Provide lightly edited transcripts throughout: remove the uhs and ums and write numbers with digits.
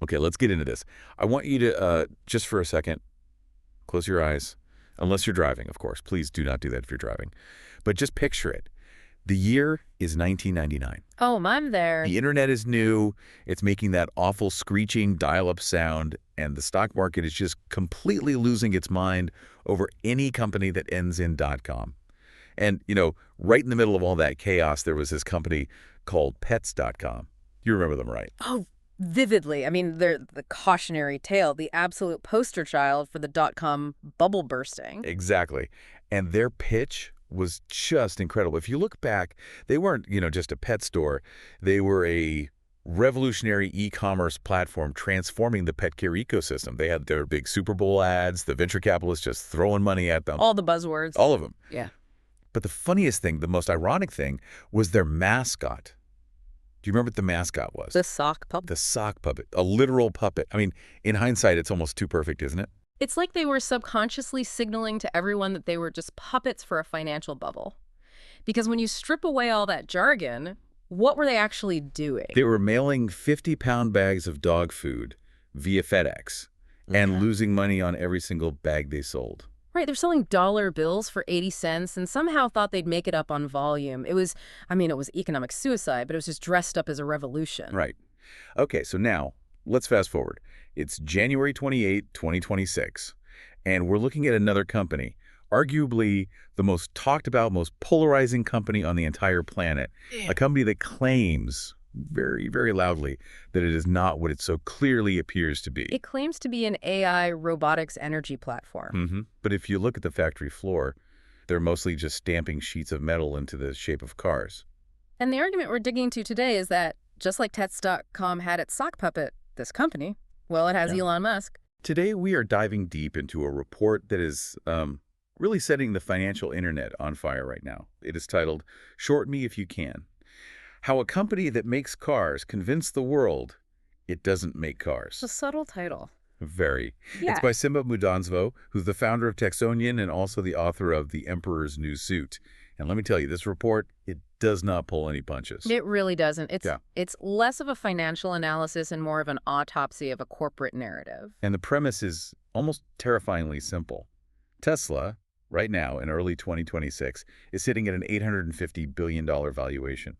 Okay, let's get into this. I want you to, just for a second, close your eyes. Unless you're driving, of course. Please do not do that if you're driving. But just picture it. The year is 1999. Oh, I'm there. The internet is new. It's making that awful screeching dial-up sound, and the stock market is just completely losing its mind over any company that ends in .com. And, right in the middle of all that chaos, there was this company called Pets.com. You remember them, right? Oh, vividly. I mean, they're the cautionary tale, the absolute poster child for the dot-com bubble bursting. Exactly. And their pitch was just incredible. If you look back, they weren't, just a pet store. They were a revolutionary e-commerce platform transforming the pet care ecosystem. They had their big Super Bowl ads, the venture capitalists just throwing money at them. All the buzzwords. All of them. Yeah. But the funniest thing, the most ironic thing, was their mascot. Do you remember what the mascot was? The sock puppet. The sock puppet. A literal puppet. I mean, in hindsight, it's almost too perfect, isn't it? It's like they were subconsciously signaling to everyone that they were just puppets for a financial bubble. Because when you strip away all that jargon, what were they actually doing? They were mailing 50-pound bags of dog food via FedEx and losing money on every single bag they sold. Right, they're selling dollar bills for 80 cents and somehow thought they'd make it up on volume. It was economic suicide, but it was just dressed up as a revolution. Right. Okay, so now let's fast forward. It's January 28, 2026, and we're looking at another company, arguably the most talked about, most polarizing company on the entire planet, a company that claims very, very loudly that it is not what it so clearly appears to be. It claims to be an AI robotics energy platform. But if you look at the factory floor, they're mostly just stamping sheets of metal into the shape of cars. And the argument we're digging into today is that just like Pets.com had its sock puppet, this company, well, it has Elon Musk. Today, we are diving deep into a report that is really setting the financial internet on fire right now. It is titled, "Short Me If You Can: How a Company That Makes Cars Convinced the World It Doesn't Make Cars." It's a subtle title. Very. Yeah. It's by Simba Mudanzvo, who's the founder of TechOnion and also the author of The Emperor's New Suit. And let me tell you, this report, it does not pull any punches. It really doesn't. It's less of a financial analysis and more of an autopsy of a corporate narrative. And the premise is almost terrifyingly simple. Tesla, right now in early 2026, is sitting at an $850 billion valuation.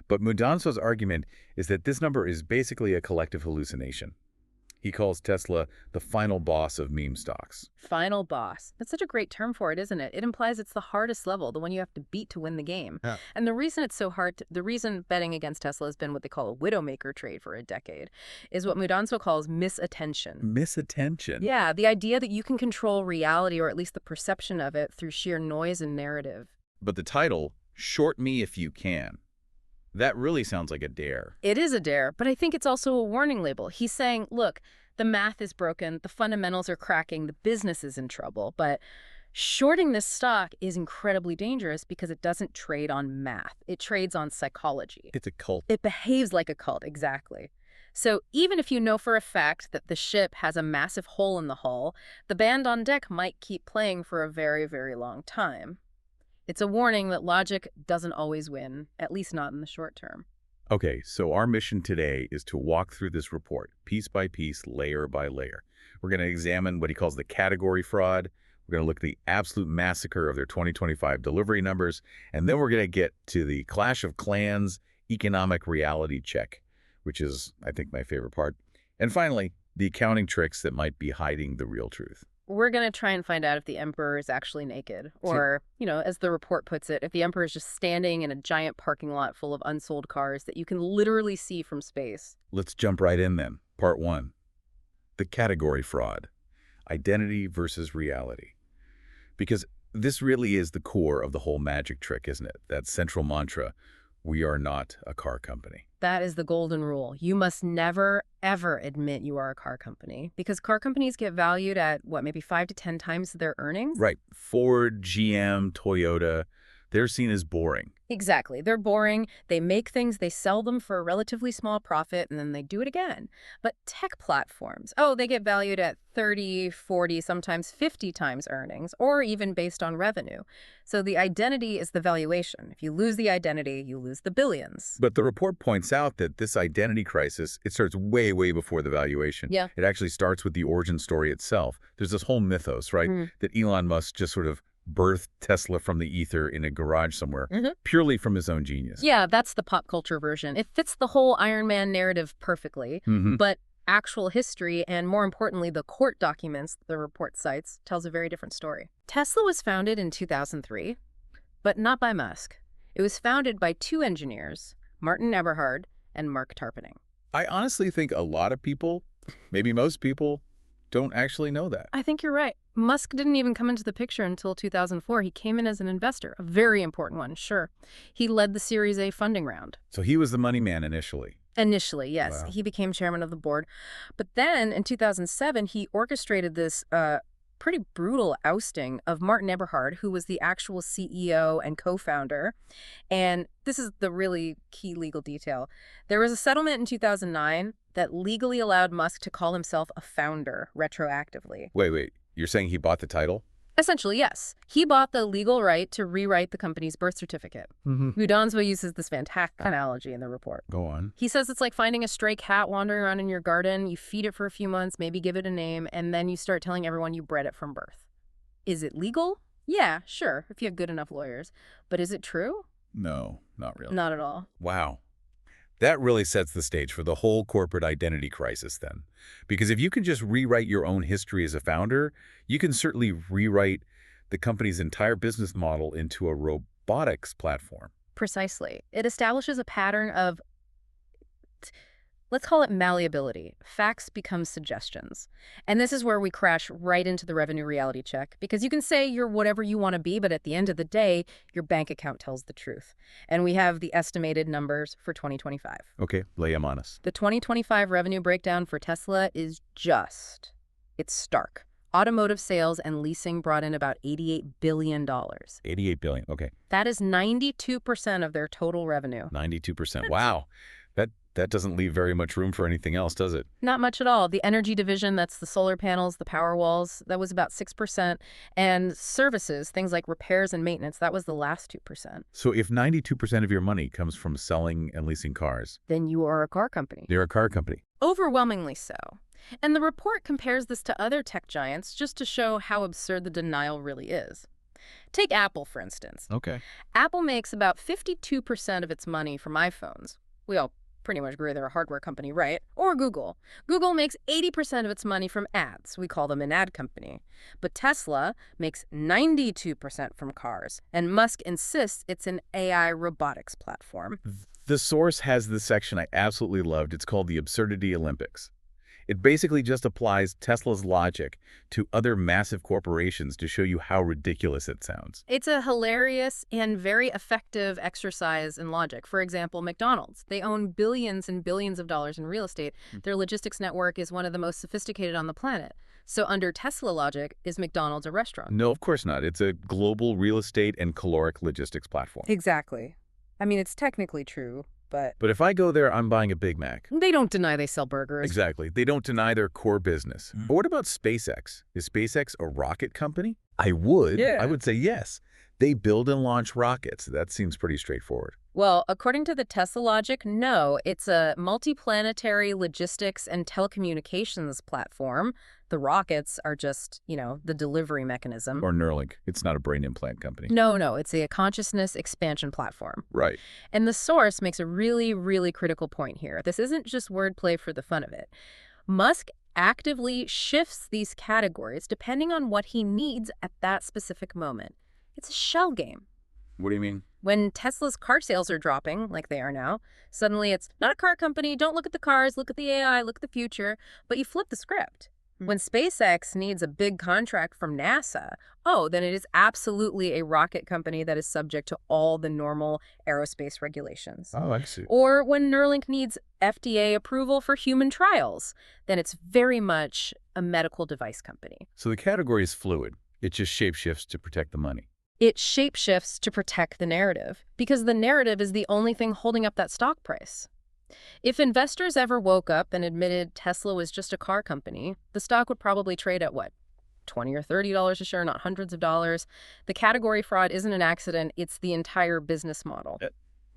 But Mudanzvo's argument is that this number is basically a collective hallucination. He calls Tesla the final boss of meme stocks. Final boss. That's such a great term for it, isn't it? It implies it's the hardest level, the one you have to beat to win the game. Yeah. And the reason it's so hard, the reason betting against Tesla has been what they call a widowmaker trade for a decade, is what Mudanzvo calls misattention. Misattention? Yeah, the idea that you can control reality, or at least the perception of it, through sheer noise and narrative. But the title, "Short Me If You Can," that really sounds like a dare. It is a dare, but I think it's also a warning label. He's saying, look, the math is broken, the fundamentals are cracking, the business is in trouble, but shorting this stock is incredibly dangerous because it doesn't trade on math. It trades on psychology. It's a cult. It behaves like a cult, exactly. So even if you know for a fact that the ship has a massive hole in the hull, the band on deck might keep playing for a very, very long time. It's a warning that logic doesn't always win, at least not in the short term. Okay, so our mission today is to walk through this report, piece by piece, layer by layer. We're going to examine what he calls the category fraud. We're going to look at the absolute massacre of their 2025 delivery numbers. And then we're going to get to the Clash of Clans economic reality check, which is, I think, my favorite part. And finally, the accounting tricks that might be hiding the real truth. We're going to try and find out if the emperor is actually naked, or, as the report puts it, if the emperor is just standing in a giant parking lot full of unsold cars that you can literally see from space. Let's jump right in then. Part 1. The category fraud. Identity versus reality. Because this really is the core of the whole magic trick, isn't it? That central mantra, we are not a car company. That is the golden rule. You must never, ever admit you are a car company, because car companies get valued at, maybe 5 to 10 times their earnings? Right. Ford, GM, Toyota, They're seen as boring. Exactly. They're boring. They make things, they sell them for a relatively small profit, and then they do it again. But tech platforms, oh, they get valued at 30, 40, sometimes 50 times earnings, or even based on revenue. So the identity is the valuation. If you lose the identity, you lose the billions. But the report points out that this identity crisis, it starts way, way before the valuation. Yeah. It actually starts with the origin story itself. There's this whole mythos, right, that Elon Musk just sort of birthed Tesla from the ether in a garage somewhere, purely from his own genius. Yeah, that's the pop culture version. It fits the whole Iron Man narrative perfectly, but actual history and, more importantly, the court documents the report cites tells a very different story. Tesla was founded in 2003, but not by Musk. It was founded by two engineers, Martin Eberhard and Mark Tarpenning. I honestly think a lot of people, maybe most people, don't actually know that. I think you're right. Musk didn't even come into the picture until 2004. He came in as an investor, a very important one, sure. He led the Series A funding round. So he was the money man initially. Initially, yes. Wow. He became chairman of the board. But then, in 2007, he orchestrated this pretty brutal ousting of Martin Eberhard, who was the actual CEO and co-founder. And this is the really key legal detail. There was a settlement in 2009 that legally allowed Musk to call himself a founder retroactively. Wait. You're saying he bought the title? Essentially, yes. He bought the legal right to rewrite the company's birth certificate. Mudanzwa uses this fantastic analogy in the report. Go on. He says it's like finding a stray cat wandering around in your garden. You feed it for a few months, maybe give it a name, and then you start telling everyone you bred it from birth. Is it legal? Yeah, sure, if you have good enough lawyers. But is it true? No, not really. Not at all. Wow. That really sets the stage for the whole corporate identity crisis then. Because if you can just rewrite your own history as a founder, you can certainly rewrite the company's entire business model into a robotics platform. Precisely. It establishes a pattern of, let's call it malleability. Facts become suggestions. And this is where we crash right into the revenue reality check. Because you can say you're whatever you want to be, but at the end of the day, your bank account tells the truth. And we have the estimated numbers for 2025. Okay, lay them on us. The 2025 revenue breakdown for Tesla is it's stark. Automotive sales and leasing brought in about $88 billion. $88 billion, okay. That is 92% of their total revenue. 92%, wow. That doesn't leave very much room for anything else, does it? Not much at all. The energy division, that's the solar panels, the power walls, that was about 6%. And services, things like repairs and maintenance, that was the last 2%. So if 92% of your money comes from selling and leasing cars, Then you are a car company. they're a car company. Overwhelmingly so. And the report compares this to other tech giants just to show how absurd the denial really is. Take Apple, for instance. Okay. Apple makes about 52% of its money from iPhones. We all pretty much agree they're a hardware company, right? Or Google. Google makes 80% of its money from ads. We call them an ad company. But Tesla makes 92% from cars, and Musk insists it's an AI robotics platform. The source has this section I absolutely loved. It's called the Absurdity Olympics. It basically just applies Tesla's logic to other massive corporations to show you how ridiculous it sounds. It's a hilarious and very effective exercise in logic. For example, McDonald's. They own billions and billions of dollars in real estate. Their logistics network is one of the most sophisticated on the planet. So under Tesla logic, is McDonald's a restaurant? No, of course not. It's a global real estate and caloric logistics platform. Exactly. I mean, it's technically true, but But if I go there, I'm buying a Big Mac. they don't deny they sell burgers. Exactly. They don't deny their core business. But what about SpaceX? Is SpaceX a rocket company? I would. Yeah. I would say yes. They build and launch rockets. That seems pretty straightforward. Well, according to the Tesla logic, no. It's a multiplanetary logistics and telecommunications platform. The rockets are just, the delivery mechanism. Or Neuralink. It's not a brain implant company. No, it's a consciousness expansion platform. Right. And the source makes a really, really critical point here. This isn't just wordplay for the fun of it. Musk actively shifts these categories depending on what he needs at that specific moment. It's a shell game. What do you mean? When Tesla's car sales are dropping, like they are now, suddenly it's not a car company, don't look at the cars, look at the AI, look at the future, but you flip the script. When SpaceX needs a big contract from NASA, then it is absolutely a rocket company that is subject to all the normal aerospace regulations. Oh, I see. Or when Neuralink needs FDA approval for human trials, then it's very much a medical device company. So the category is fluid. It just shapeshifts to protect the money. It shapeshifts to protect the narrative, because the narrative is the only thing holding up that stock price. If investors ever woke up and admitted Tesla was just a car company, the stock would probably trade at what? $20 or $30 a share, not hundreds of dollars. The category fraud isn't an accident, it's the entire business model.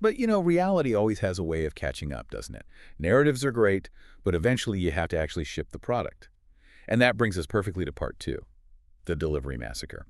But, reality always has a way of catching up, doesn't it? Narratives are great, but eventually you have to actually ship the product. And that brings us perfectly to part two, the delivery massacre.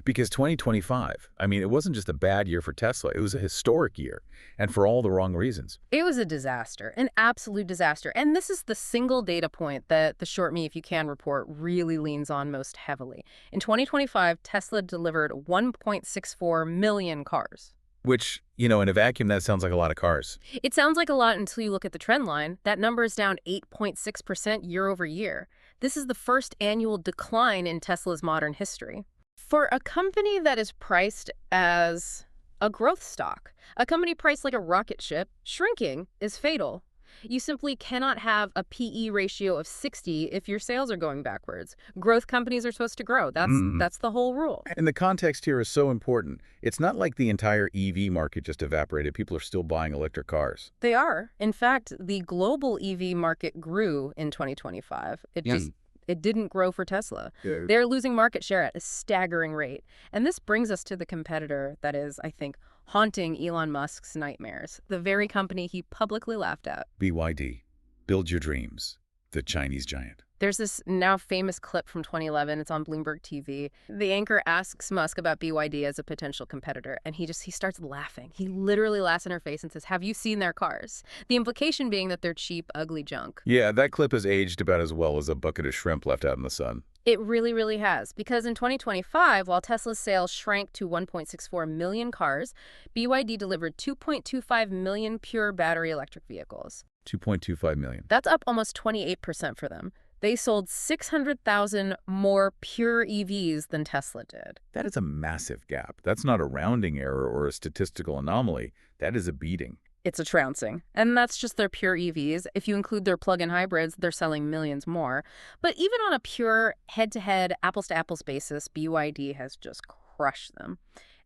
Because 2025, it wasn't just a bad year for Tesla, it was a historic year, and for all the wrong reasons. It was a disaster, an absolute disaster. And this is the single data point that the Short Me If You Can report really leans on most heavily. In 2025, Tesla delivered 1.64 million cars. Which, in a vacuum, that sounds like a lot of cars. It sounds like a lot until you look at the trend line. That number is down 8.6% year over year. This is the first annual decline in Tesla's modern history. For a company that is priced as a growth stock, a company priced like a rocket ship, shrinking is fatal. You simply cannot have a PE ratio of 60 if your sales are going backwards. Growth companies are supposed to grow. That's the whole rule. And the context here is so important. It's not like the entire EV market just evaporated. People are still buying electric cars. They are. In fact, the global EV market grew in 2025. It didn't grow for Tesla. Yeah. They're losing market share at a staggering rate. And this brings us to the competitor that is, I think, haunting Elon Musk's nightmares, the very company he publicly laughed at. BYD. Build your dreams. The Chinese giant. There's this now famous clip from 2011. It's on Bloomberg TV. The anchor asks Musk about BYD as a potential competitor, and he starts laughing. He literally laughs in her face and says, "Have you seen their cars?" The implication being that they're cheap, ugly junk. Yeah, that clip has aged about as well as a bucket of shrimp left out in the sun. It really, really has. Because in 2025, while Tesla's sales shrank to 1.64 million cars, BYD delivered 2.25 million pure battery electric vehicles. 2.25 million. That's up almost 28% for them. They sold 600,000 more pure EVs than Tesla did. That is a massive gap. That's not a rounding error or a statistical anomaly. That is a beating. It's a trouncing. And that's just their pure EVs. If you include their plug-in hybrids, they're selling millions more. But even on a pure head-to-head, apples-to-apples basis, BYD has just crushed them.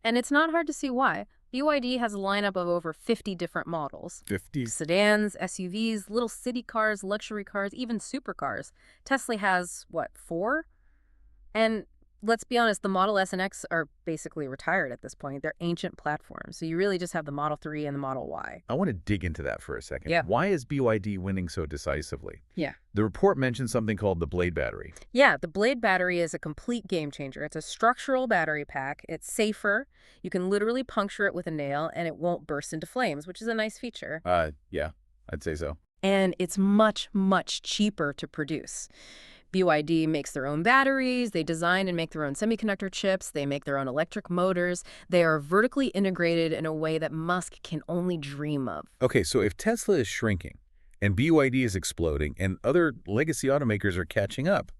And it's not hard to see why. BYD has a lineup of over 50 different models. 50? Sedans, SUVs, little city cars, luxury cars, even supercars. Tesla has, 4? And let's be honest, the Model S and X are basically retired at this point. They're ancient platforms. So you really just have the Model 3 and the Model Y. I want to dig into that for a second. Yeah. Why is BYD winning so decisively? Yeah. The report mentioned something called the Blade battery. Yeah, the Blade battery is a complete game changer. It's a structural battery pack. It's safer. You can literally puncture it with a nail and it won't burst into flames, which is a nice feature. Yeah, I'd say so. And it's much, much cheaper to produce. BYD makes their own batteries, they design and make their own semiconductor chips, they make their own electric motors. They are vertically integrated in a way that Musk can only dream of. Okay, so if Tesla is shrinking and BYD is exploding and other legacy automakers are catching up,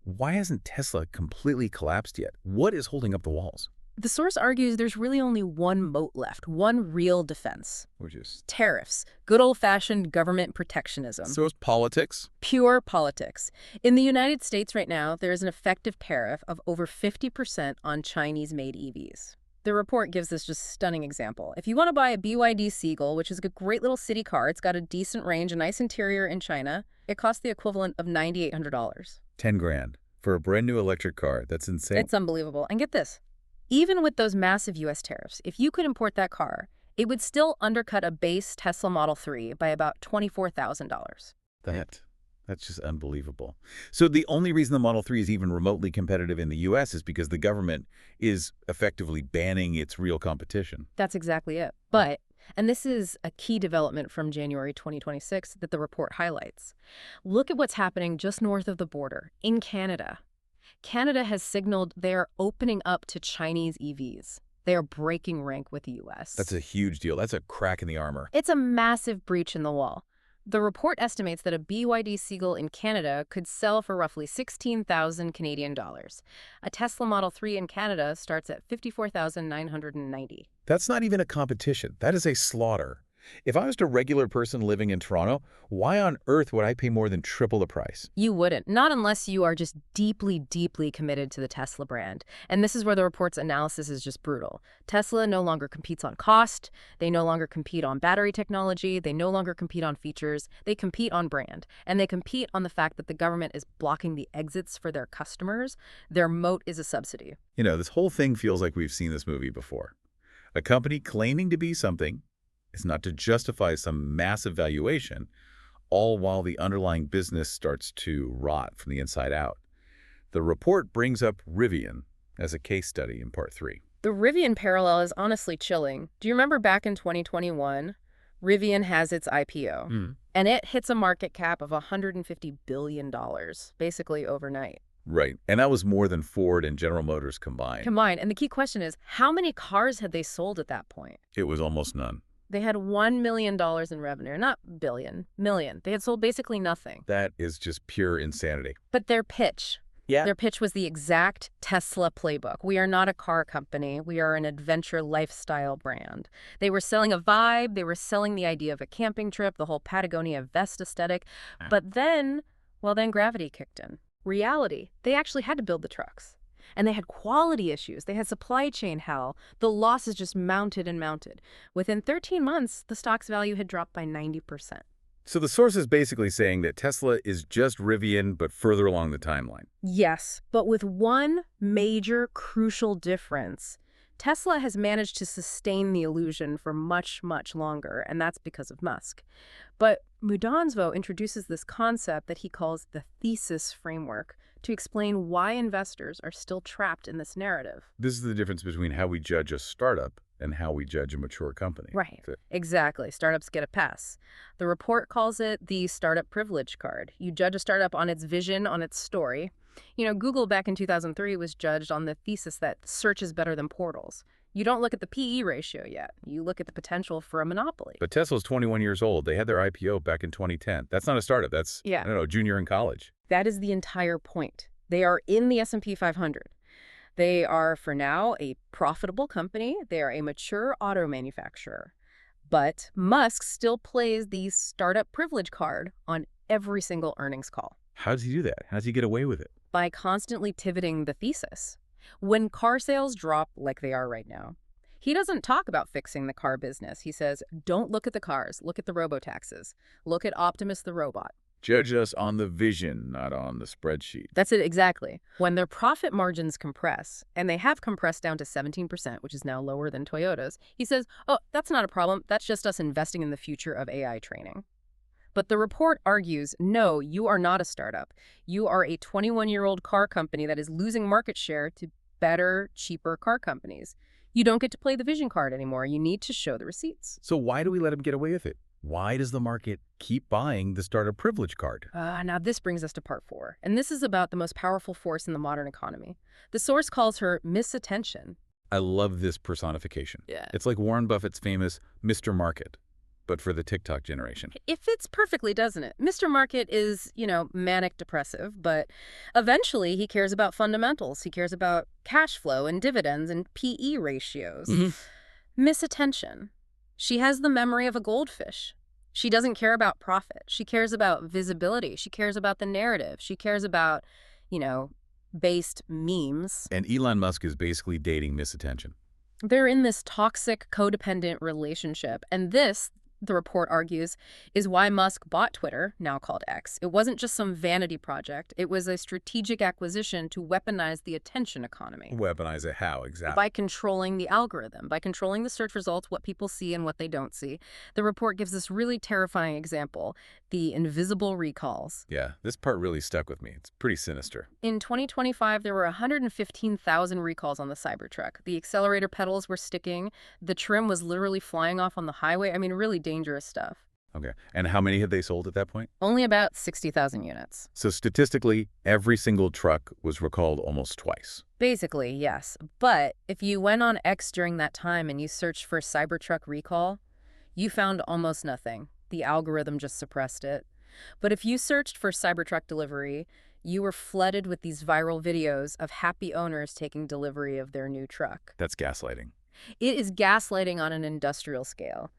why hasn't Tesla completely collapsed yet? What is holding up the walls? The source argues there's really only one moat left, one real defense. Which is? Tariffs. Good old-fashioned government protectionism. So it's politics? Pure politics. In the United States right now, there is an effective tariff of over 50% on Chinese-made EVs. The report gives this just stunning example. If you want to buy a BYD Seagull, which is a great little city car, it's got a decent range, a nice interior in China, it costs the equivalent of $9,800. 10 grand for a brand new electric car. That's insane. It's unbelievable. And get this. Even with those massive U.S. tariffs, if you could import that car, it would still undercut a base Tesla Model 3 by about $24,000. That's just unbelievable. So the only reason the Model 3 is even remotely competitive in the U.S. is because the government is effectively banning its real competition. That's exactly it. But, and this is a key development from January 2026 that the report highlights, look at what's happening just north of the border, in Canada. Canada has signaled they're opening up to Chinese EVs. They are breaking rank with the U.S. That's a huge deal. That's a crack in the armor. It's a massive breach in the wall. The report estimates that a BYD Seagull in Canada could sell for roughly 16,000 Canadian dollars. A Tesla Model 3 in Canada starts at 54,990. That's not even a competition. That is a slaughter. If I was a regular person living in Toronto, why on earth would I pay more than triple the price? You wouldn't, not unless you are just deeply, deeply committed to the Tesla brand. And this is where the report's analysis is just brutal. Tesla no longer competes on cost. They no longer compete on battery technology. They no longer compete on features. They compete on brand. And they compete on the fact that the government is blocking the exits for their customers. Their moat is a subsidy. You know, this whole thing feels like we've seen this movie before. A company claiming to be something is not to justify some massive valuation, all while the underlying business starts to rot from the inside out. The report brings up Rivian as a case study in part 3. The Rivian parallel is honestly chilling. Do you remember back in 2021? Rivian has its IPO, and it hits a market cap of $150 billion, basically overnight. Right, and that was more than Ford and General Motors combined. And the key question is, how many cars had they sold at that point? It was almost none. They had $1 million in revenue, not billion, million. They had sold basically nothing. That is just pure insanity. But their pitch was the exact Tesla playbook. We are not a car company. We are an adventure lifestyle brand. They were selling a vibe. They were selling the idea of a camping trip, the whole Patagonia vest aesthetic. But then gravity kicked in. Reality. They actually had to build the trucks. And they had quality issues. They had supply chain hell. The losses just mounted and mounted. Within 13 months, the stock's value had dropped by 90%. So the source is basically saying that Tesla is just Rivian, but further along the timeline. Yes, but with one major crucial difference. Tesla has managed to sustain the illusion for much, much longer, and that's because of Musk. But Mudanzvo introduces this concept that he calls the thesis framework to explain why investors are still trapped in this narrative. This is the difference between how we judge a startup and how we judge a mature company. Right. Exactly. Startups get a pass. The report calls it the startup privilege card. You judge a startup on its vision, on its story. You know, Google back in 2003 was judged on the thesis that search is better than portals. You don't look at the PE ratio yet. You look at the potential for a monopoly. But Tesla's 21 years old. They had their IPO back in 2010. That's not a startup. That's, I don't know, junior in college. That is the entire point. They are in the S&P 500. They are, for now, a profitable company. They are a mature auto manufacturer. But Musk still plays the startup privilege card on every single earnings call. How does he do that? How does he get away with it? By constantly pivoting the thesis. When car sales drop like they are right now, he doesn't talk about fixing the car business. He says, don't look at the cars, look at the robotaxis. Look at Optimus the robot. Judge us on the vision, not on the spreadsheet. That's it, exactly. When their profit margins compress, and they have compressed down to 17%, which is now lower than Toyota's, he says, oh, that's not a problem. That's just us investing in the future of AI training. But the report argues, no, you are not a startup. You are a 21-year-old car company that is losing market share to better, cheaper car companies. You don't get to play the vision card anymore. You need to show the receipts. So why do we let him get away with it? Why does the market keep buying the startup privilege card? Now this brings us to part 4. And this is about the most powerful force in the modern economy. The source calls her misattention. I love this personification. Yeah. It's like Warren Buffett's famous Mr. Market, but for the TikTok generation. It fits perfectly, doesn't it? Mr. Market is, manic depressive, but eventually he cares about fundamentals. He cares about cash flow and dividends and PE ratios. Misattention. She has the memory of a goldfish. She doesn't care about profit. She cares about visibility. She cares about the narrative. She cares about, based memes. And Elon Musk is basically dating misattention. They're in this toxic, codependent relationship. And this, the report argues, is why Musk bought Twitter, now called X. It wasn't just some vanity project. It was a strategic acquisition to weaponize the attention economy. Weaponize it how, exactly? By controlling the algorithm, by controlling the search results, what people see and what they don't see. The report gives this really terrifying example, the invisible recalls. Yeah, this part really stuck with me. It's pretty sinister. In 2025, there were 115,000 recalls on the Cybertruck. The accelerator pedals were sticking. The trim was literally flying off on the highway. I mean, really dangerous stuff. Okay. And how many had they sold at that point? Only about 60,000 units. So statistically, every single truck was recalled almost twice. Basically, yes. But if you went on X during that time and you searched for Cybertruck recall, you found almost nothing. The algorithm just suppressed it. But if you searched for Cybertruck delivery, you were flooded with these viral videos of happy owners taking delivery of their new truck. That's gaslighting. It is gaslighting on an industrial scale.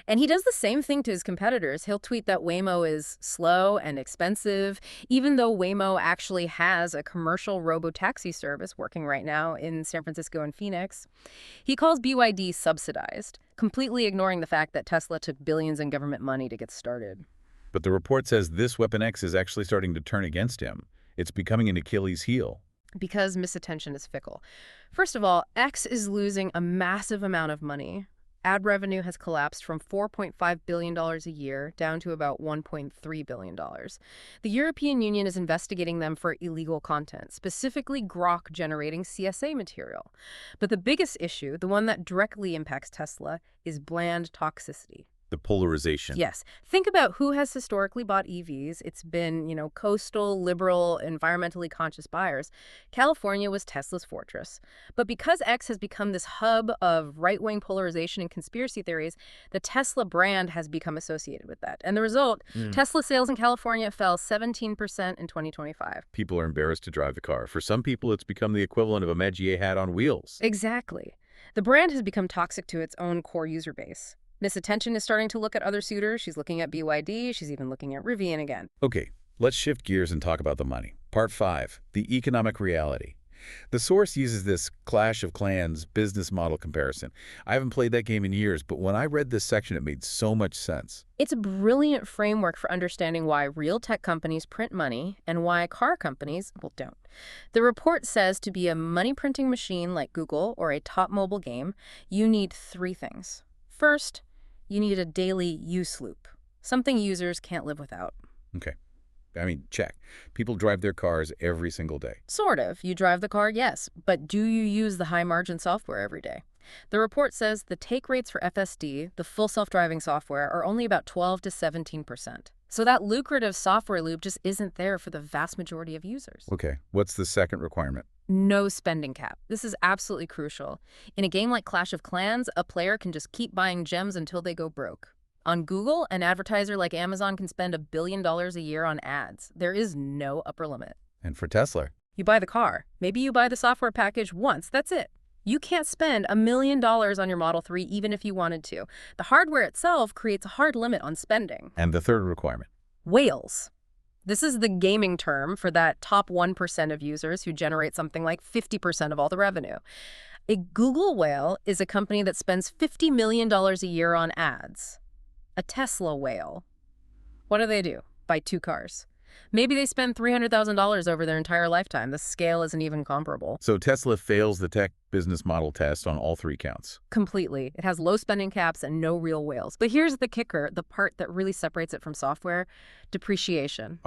And he does the same thing to his competitors. He'll tweet that Waymo is slow and expensive, even though Waymo actually has a commercial robo-taxi service working right now in San Francisco and Phoenix. He calls BYD subsidized, completely ignoring the fact that Tesla took billions in government money to get started. But the report says this Weapon X is actually starting to turn against him. It's becoming an Achilles heel. Because misattention is fickle. First of all, X is losing a massive amount of money. Ad revenue has collapsed from $4.5 billion a year down to about $1.3 billion. The European Union is investigating them for illegal content, specifically grok generating CSA material. But the biggest issue, the one that directly impacts Tesla, is bland toxicity. The polarization. Yes. Think about who has historically bought EVs. It's been, coastal, liberal, environmentally conscious buyers. California was Tesla's fortress. But because X has become this hub of right-wing polarization and conspiracy theories, the Tesla brand has become associated with that. And the result, Tesla sales in California fell 17% in 2025. People are embarrassed to drive the car. For some people, it's become the equivalent of a Metier hat on wheels. Exactly. The brand has become toxic to its own core user base. Misattention is starting to look at other suitors. She's looking at BYD. She's even looking at Rivian again. Okay, let's shift gears and talk about the money. Part 5, the economic reality. The source uses this Clash of Clans business model comparison. I haven't played that game in years, but when I read this section, it made so much sense. It's a brilliant framework for understanding why real tech companies print money and why car companies, don't. The report says to be a money-printing machine like Google or a top mobile game, you need 3 things. First, you need a daily use loop, something users can't live without. Okay. Check. People drive their cars every single day. Sort of. You drive the car, yes, but do you use the high-margin software every day? The report says the take rates for FSD, the full self-driving software, are only about 12 to 17%. So that lucrative software loop just isn't there for the vast majority of users. Okay. What's the second requirement? No spending cap. This is absolutely crucial. In a game like Clash of Clans, a player can just keep buying gems until they go broke. On Google, an advertiser like Amazon can spend $1 billion a year on ads. There is no upper limit. And for Tesla? You buy the car. Maybe you buy the software package once. That's it. You can't spend $1 million on your Model 3 even if you wanted to. The hardware itself creates a hard limit on spending. And the third requirement? Whales. This is the gaming term for that top 1% of users who generate something like 50% of all the revenue. A Google whale is a company that spends $50 million a year on ads. A Tesla whale. What do? Buy 2 cars. Maybe they spend $300,000 over their entire lifetime. The scale isn't even comparable. So Tesla fails the tech business model test on all 3 counts. Completely. It has low spending caps and no real whales. But here's the kicker, the part that really separates it from software: depreciation.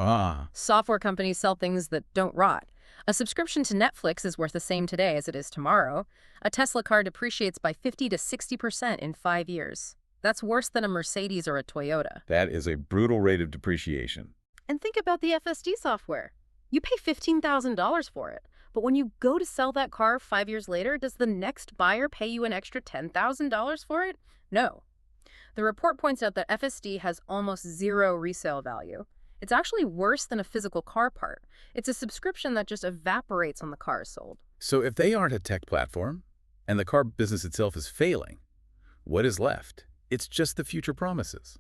Software companies sell things that don't rot. A subscription to Netflix is worth the same today as it is tomorrow. A Tesla car depreciates by 50 to 60% in 5 years. That's worse than a Mercedes or a Toyota. That is a brutal rate of depreciation. And think about the FSD software. You pay $15,000 for it. But when you go to sell that car 5 years later, does the next buyer pay you an extra $10,000 for it? No. The report points out that FSD has almost zero resale value. It's actually worse than a physical car part. It's a subscription that just evaporates when the car is sold. So if they aren't a tech platform, and the car business itself is failing, what is left? It's just the future promises.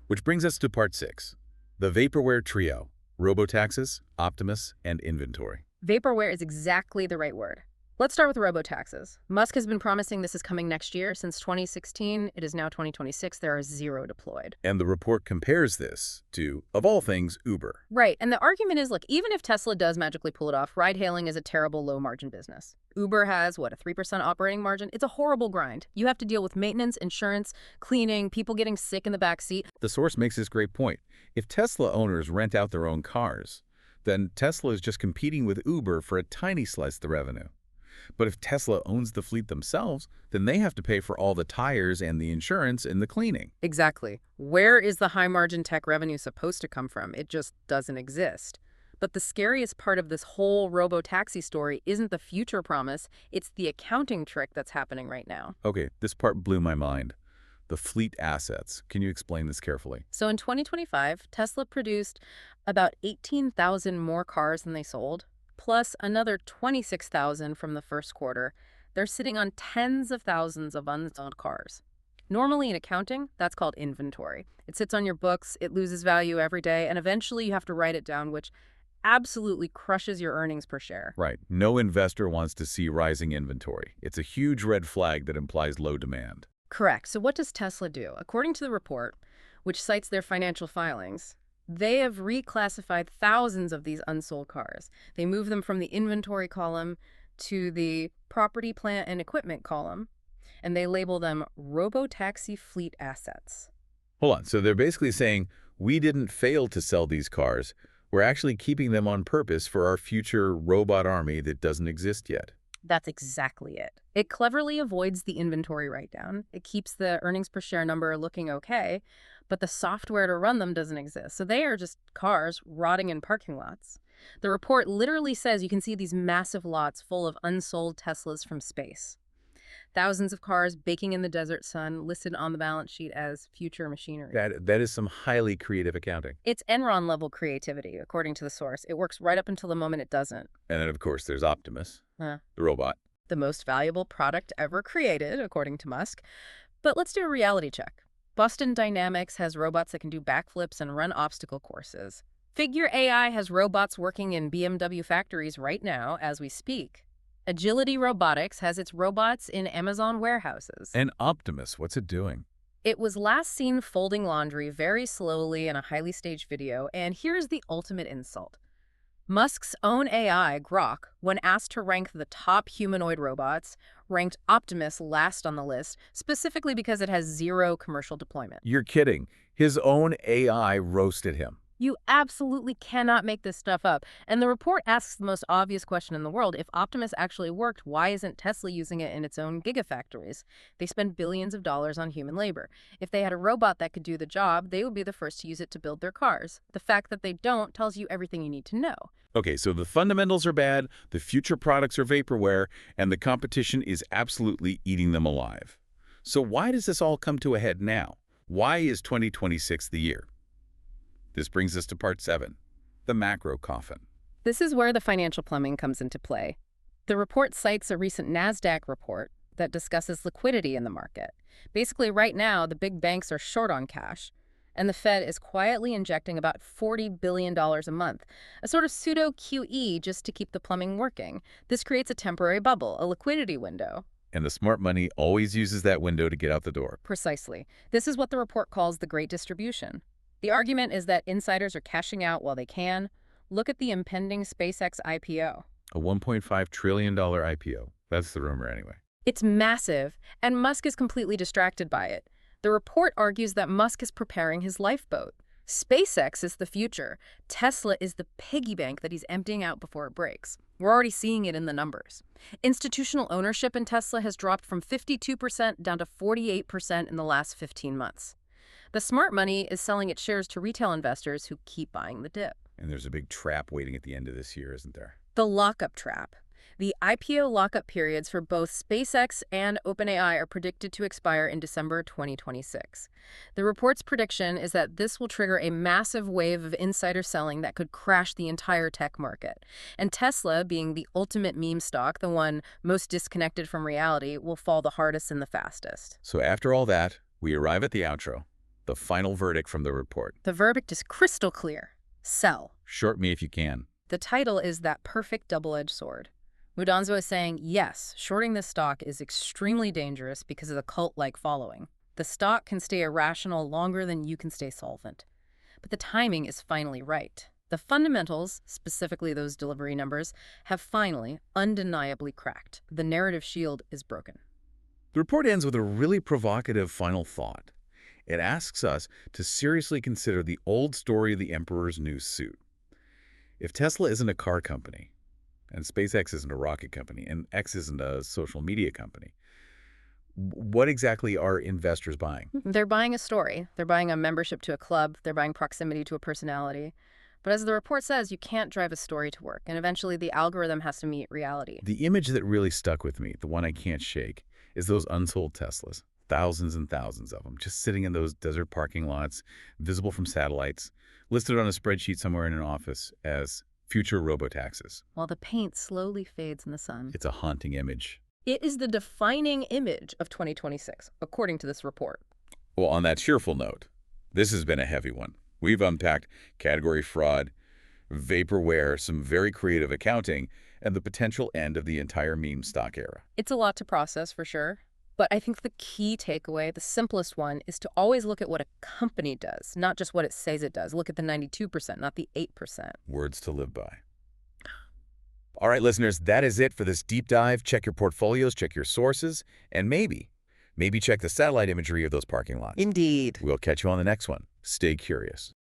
Which brings us to part 6. The vaporware trio: robotaxis, Optimus, and inventory. Vaporware is exactly the right word. Let's start with robotaxis. Musk has been promising this is coming next year. Since 2016, it is now 2026. There are 0 deployed. And the report compares this to, of all things, Uber. Right. And the argument is, look, even if Tesla does magically pull it off, ride-hailing is a terrible low-margin business. Uber has, a 3% operating margin? It's a horrible grind. You have to deal with maintenance, insurance, cleaning, people getting sick in the back seat. The source makes this great point. If Tesla owners rent out their own cars, then Tesla is just competing with Uber for a tiny slice of the revenue. But if Tesla owns the fleet themselves, then they have to pay for all the tires and the insurance and the cleaning. Exactly. Where is the high-margin tech revenue supposed to come from? It just doesn't exist. But the scariest part of this whole robo-taxi story isn't the future promise, it's the accounting trick that's happening right now. Okay, this part blew my mind. The fleet assets. Can you explain this carefully? So in 2025, Tesla produced about 18,000 more cars than they sold, plus another 26,000 from the first quarter. They're sitting on tens of thousands of unsold cars. Normally in accounting, that's called inventory. It sits on your books, it loses value every day, and eventually you have to write it down, which absolutely crushes your earnings per share. Right. No investor wants to see rising inventory. It's a huge red flag that implies low demand. Correct. So what does Tesla do? According to the report, which cites their financial filings, they have reclassified thousands of these unsold cars. They move them from the inventory column to the property, plant, and equipment column, and they label them robotaxi fleet assets. Hold on. So they're basically saying, we didn't fail to sell these cars. We're actually keeping them on purpose for our future robot army that doesn't exist yet. That's exactly it. It cleverly avoids the inventory write-down. It keeps the earnings per share number looking okay, but the software to run them doesn't exist. So they are just cars rotting in parking lots. The report literally says you can see these massive lots full of unsold Teslas from space. Thousands of cars baking in the desert sun, listed on the balance sheet as future machinery. That is some highly creative accounting. It's Enron-level creativity, according to the source. It works right up until the moment it doesn't. And then, of course, there's Optimus, the robot. The most valuable product ever created, according to Musk. But let's do a reality check. Boston Dynamics has robots that can do backflips and run obstacle courses. Figure AI has robots working in BMW factories right now as we speak. Agility Robotics has its robots in Amazon warehouses. And Optimus, what's it doing? It was last seen folding laundry very slowly in a highly staged video, and here's the ultimate insult. Musk's own AI, Grok, when asked to rank the top humanoid robots, ranked Optimus last on the list, specifically because it has zero commercial deployment. You're kidding. His own AI roasted him. You absolutely cannot make this stuff up. And the report asks the most obvious question in the world. If Optimus actually worked, why isn't Tesla using it in its own gigafactories? They spend billions of dollars on human labor. If they had a robot that could do the job, they would be the first to use it to build their cars. The fact that they don't tells you everything you need to know. Okay, so the fundamentals are bad, the future products are vaporware, and the competition is absolutely eating them alive. So why does this all come to a head now? Why is 2026 the year? This brings us to part 7, the macro coffin. This is where the financial plumbing comes into play. The report cites a recent NASDAQ report that discusses liquidity in the market. Basically, right now, the big banks are short on cash, and the Fed is quietly injecting about $40 billion a month, a sort of pseudo QE just to keep the plumbing working. This creates a temporary bubble, a liquidity window. And the smart money always uses that window to get out the door. Precisely. This is what the report calls the Great Distribution. The argument is that insiders are cashing out while they can. Look at the impending SpaceX IPO. A $1.5 trillion IPO. That's the rumor anyway. It's massive, and Musk is completely distracted by it. The report argues that Musk is preparing his lifeboat. SpaceX is the future. Tesla is the piggy bank that he's emptying out before it breaks. We're already seeing it in the numbers. Institutional ownership in Tesla has dropped from 52% down to 48% in the last 15 months. The smart money is selling its shares to retail investors who keep buying the dip. And there's a big trap waiting at the end of this year, isn't there? The lockup trap. The IPO lockup periods for both SpaceX and OpenAI are predicted to expire in December 2026. The report's prediction is that this will trigger a massive wave of insider selling that could crash the entire tech market. And Tesla, being the ultimate meme stock, the one most disconnected from reality, will fall the hardest and the fastest. So after all that, we arrive at the outro. The final verdict from the report. The verdict is crystal clear. Sell. Short me if you can. The title is that perfect double-edged sword. Mudanzo is saying, yes, shorting this stock is extremely dangerous because of the cult-like following. The stock can stay irrational longer than you can stay solvent. But the timing is finally right. The fundamentals, specifically those delivery numbers, have finally, undeniably cracked. The narrative shield is broken. The report ends with a really provocative final thought. It asks us to seriously consider the old story of the emperor's new suit. If Tesla isn't a car company, and SpaceX isn't a rocket company, and X isn't a social media company, what exactly are investors buying? They're buying a story. They're buying a membership to a club. They're buying proximity to a personality. But as the report says, you can't drive a story to work, and eventually the algorithm has to meet reality. The image that really stuck with me, the one I can't shake, is those unsold Teslas. Thousands and thousands of them, just sitting in those desert parking lots, visible from satellites, listed on a spreadsheet somewhere in an office as future robotaxis. While the paint slowly fades in the sun. It's a haunting image. It is the defining image of 2026, according to this report. Well, on that cheerful note, this has been a heavy one. We've unpacked category fraud, vaporware, some very creative accounting, and the potential end of the entire meme stock era. It's a lot to process, for sure. But I think the key takeaway, the simplest one, is to always look at what a company does, not just what it says it does. Look at the 92%, not the 8%. Words to live by. All right, listeners, that is it for this deep dive. Check your portfolios, check your sources, and maybe check the satellite imagery of those parking lots. Indeed. We'll catch you on the next one. Stay curious.